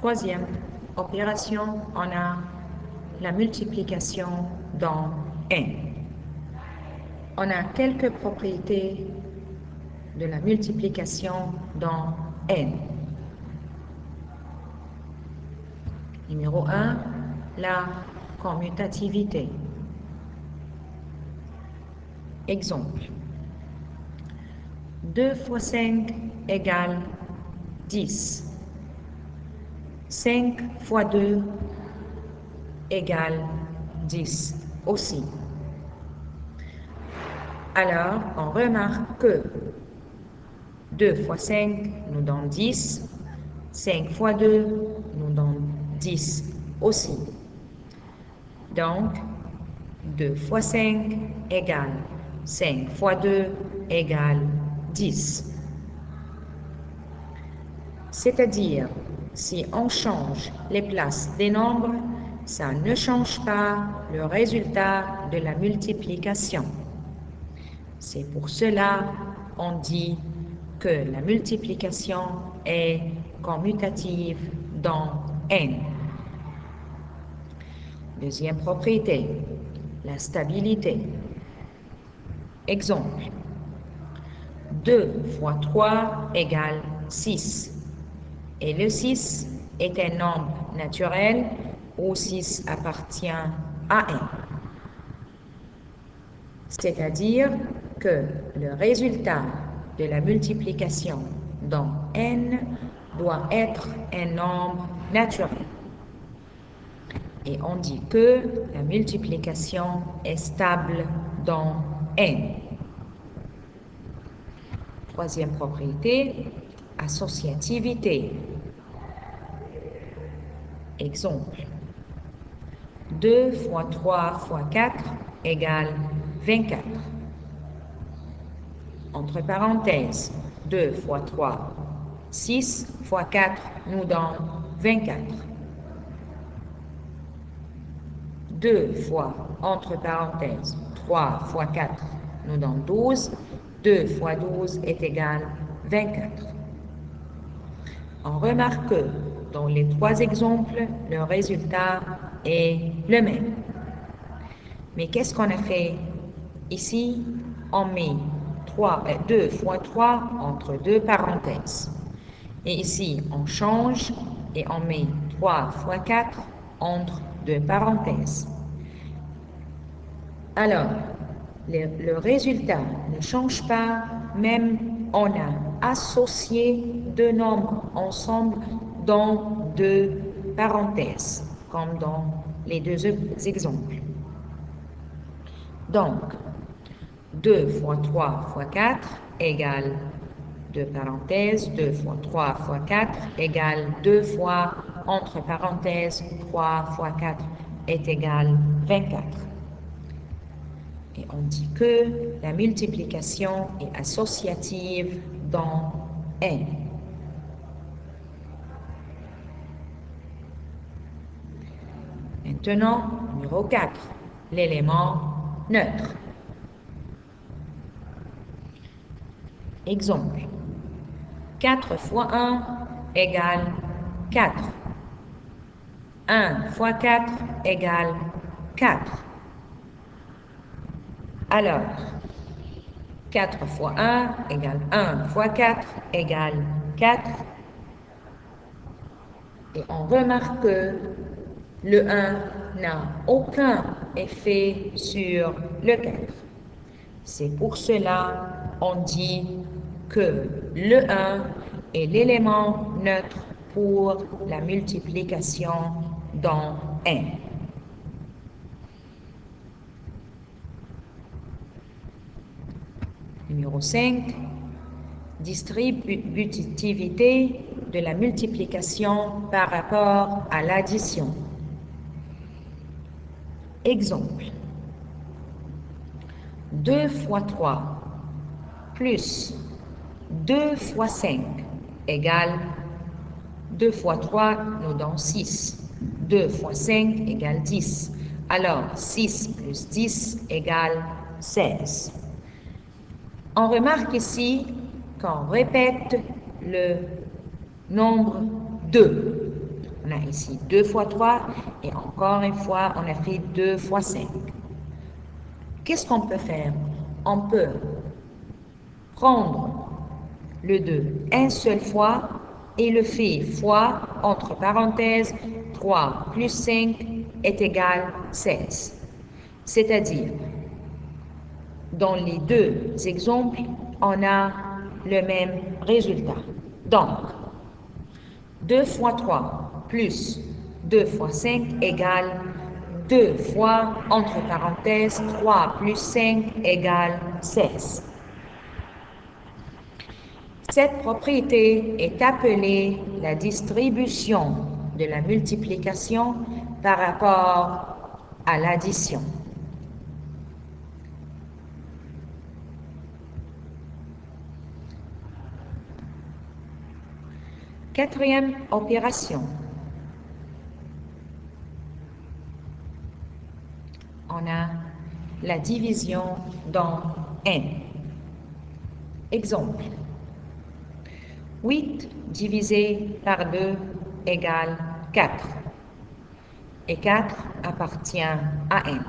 Troisième opération, on a la multiplication dans n. On a quelques propriétés de la multiplication dans n. Numéro 1, la commutativité. Exemple. 2 fois 5 égale 10. 5 fois 2 égale 10 aussi. Alors, on remarque que 2 fois 5 nous donne 10, 5 fois 2 nous donne 10 aussi. Donc, 2 fois 5 égale 5 fois 2 égale 10. C'est-à-dire, si on change les places des nombres, ça ne change pas le résultat de la multiplication. C'est pour cela qu'on dit que la multiplication est commutative dans n. Deuxième propriété, la stabilité. Exemple. 2 fois 3 égale 6. Et le 6 est un nombre naturel où 6 appartient à n. C'est-à-dire que le résultat de la multiplication dans n doit être un nombre naturel. Et on dit que la multiplication est stable dans n. Troisième propriété, associativité. Exemple. 2 fois 3 fois 4 égale 24. Entre parenthèses, 2 fois 3, 6 fois 4 nous donne 24. 2 fois, entre parenthèses, 3 fois 4 nous donne 12. 2 fois 12 est égal 24. On remarque que dans les trois exemples, le résultat est le même. Mais qu'est-ce qu'on a fait ici? On met 2 fois 3 entre deux parenthèses. Et ici, on change et on met 3 fois 4 entre deux parenthèses. Alors, le résultat ne change pas, même on a associé deux nombres ensemble dans deux parenthèses, comme dans les deux exemples. Donc, 2 fois 3 fois 4 égale 2 parenthèses, 2 fois 3 fois 4 égale 2 fois, entre parenthèses, 3 fois 4 est égal 24. Et on dit que la multiplication est associative dans n. Maintenant, numéro 4, l'élément neutre. Exemple. 4 fois 1 égale 4. 1 fois 4 égale 4. Alors, 4 fois 1 égale 1 fois 4 égale 4. Et on remarque que le 1 n'a aucun effet sur le 4. C'est pour cela qu'on dit que le 1 est l'élément neutre pour la multiplication dans n. Numéro 5, distributivité de la multiplication par rapport à l'addition. Exemple. 2 fois 3 plus 2 fois 5 égale 2 fois 3 nous donne 6. 2 fois 5 égale 10. Alors, 6 plus 10 égale 16. On remarque ici qu'on répète le nombre 2. On a ici 2 fois 3 et encore une fois, on a fait 2 fois 5. Qu'est-ce qu'on peut faire? On peut prendre le 2 une seule fois et le faire fois, entre parenthèses, 3 plus 5 est égal 16. C'est-à-dire, dans les deux exemples, on a le même résultat. Donc, 2 fois 3 plus 2 fois 5 égale 2 fois, entre parenthèses, 3 plus 5 égale 16. Cette propriété est appelée la distribution de la multiplication par rapport à l'addition. Quatrième opération. On a la division dans n. Exemple. 8 divisé par 2 égale 4. Et 4 appartient à n.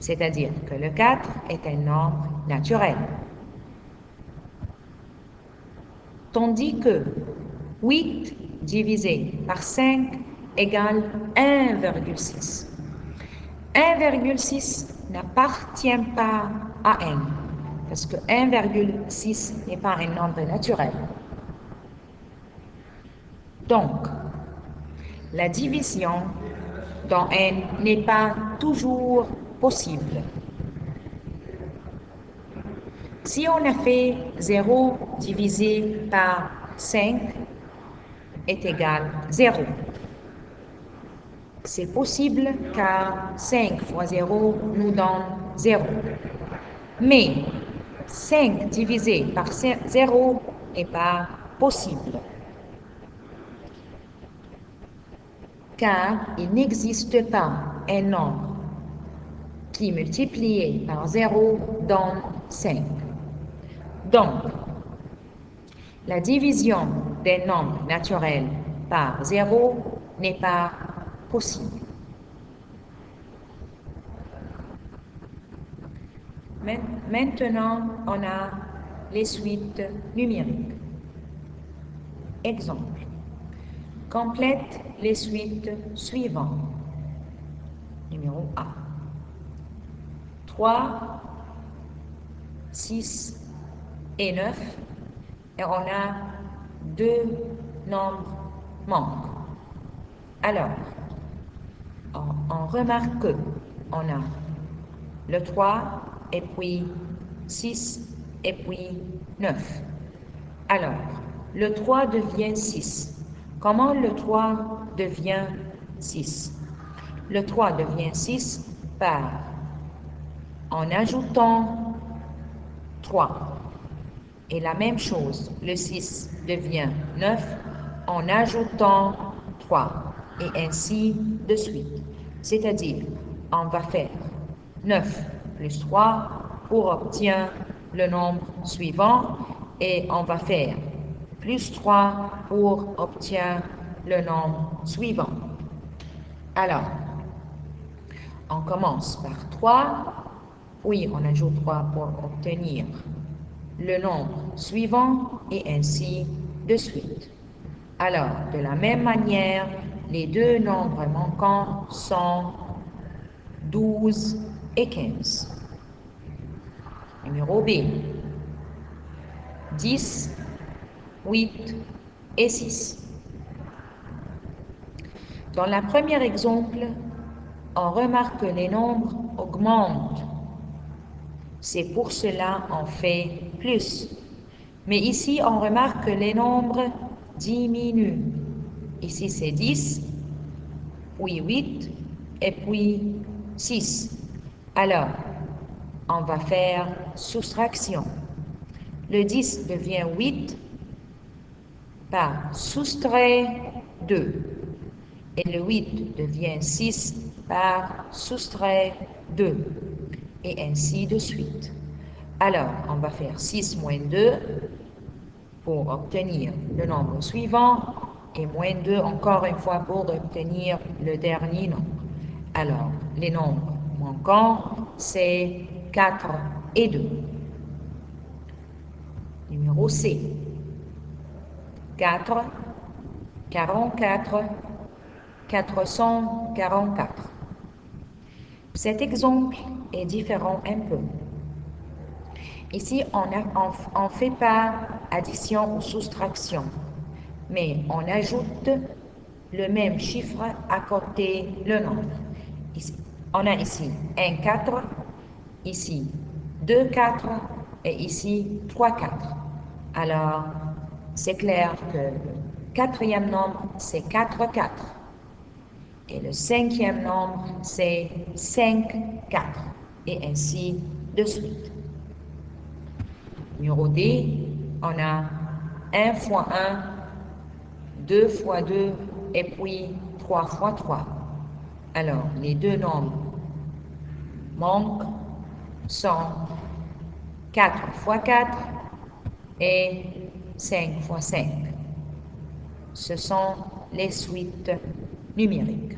C'est-à-dire que le 4 est un nombre naturel. Tandis que 8 divisé par 5 égale 1,6. 1,6 n'appartient pas à n, parce que 1,6 n'est pas un nombre naturel. Donc, la division dans n n'est pas toujours possible. Si on a fait 0 divisé par 5 est égal 0. C'est possible car 5 fois 0 nous donne 0. Mais 5 divisé par 0 n'est pas possible. Car il n'existe pas un nombre qui multiplié par 0 donne 5. Donc, la division d'un nombre naturel par 0 n'est pas possible. Maintenant, on a les suites numériques. Exemple. Complète les suites suivantes. Numéro 1. 3, 6 et 9. Et on a deux nombres membres. Alors, on remarque qu'on a le 3 et puis 6 et puis 9. Alors, le 3 devient 6. Comment le 3 devient 6? Le 3 devient 6 en ajoutant 3. Et la même chose, le 6 devient 9 en ajoutant 3. Et ainsi de suite. C'est-à-dire, on va faire 9 plus 3 pour obtenir le nombre suivant et on va faire plus 3 pour obtenir le nombre suivant. Alors, on commence par 3, puis on ajoute 3 pour obtenir le nombre suivant et ainsi de suite. Alors, de la même manière, les deux nombres manquants sont 12 et 15. Numéro B. 10, 8 et 6. Dans le premier exemple, on remarque que les nombres augmentent. C'est pour cela qu'on fait plus. Mais ici, on remarque que les nombres diminuent. Ici, c'est 10, puis 8 et puis 6. Alors, on va faire soustraction. Le 10 devient 8 par soustrait 2. Et le 8 devient 6 par soustrait 2. Et ainsi de suite. Alors, on va faire 6 moins 2 pour obtenir le nombre suivant. et moins 2 encore une fois pour obtenir le dernier nombre. Alors, les nombres manquants, c'est 4 et 2. Numéro C. 4, 44, 444. Cet exemple est différent un peu. Ici, on ne fait pas addition ou soustraction, mais on ajoute le même chiffre à côté le nombre. Ici, on a ici 1, 4, ici 2, 4 et ici 3, 4. Alors, c'est clair que le quatrième nombre, c'est 4, 4. Et le cinquième nombre, c'est 5, 4. Et ainsi de suite. Numéro D, on a 1 fois 1, 2 fois 2 et puis 3 fois 3. Alors, les deux nombres manquent sont 4 fois 4 et 5 fois 5. Ce sont les suites numériques.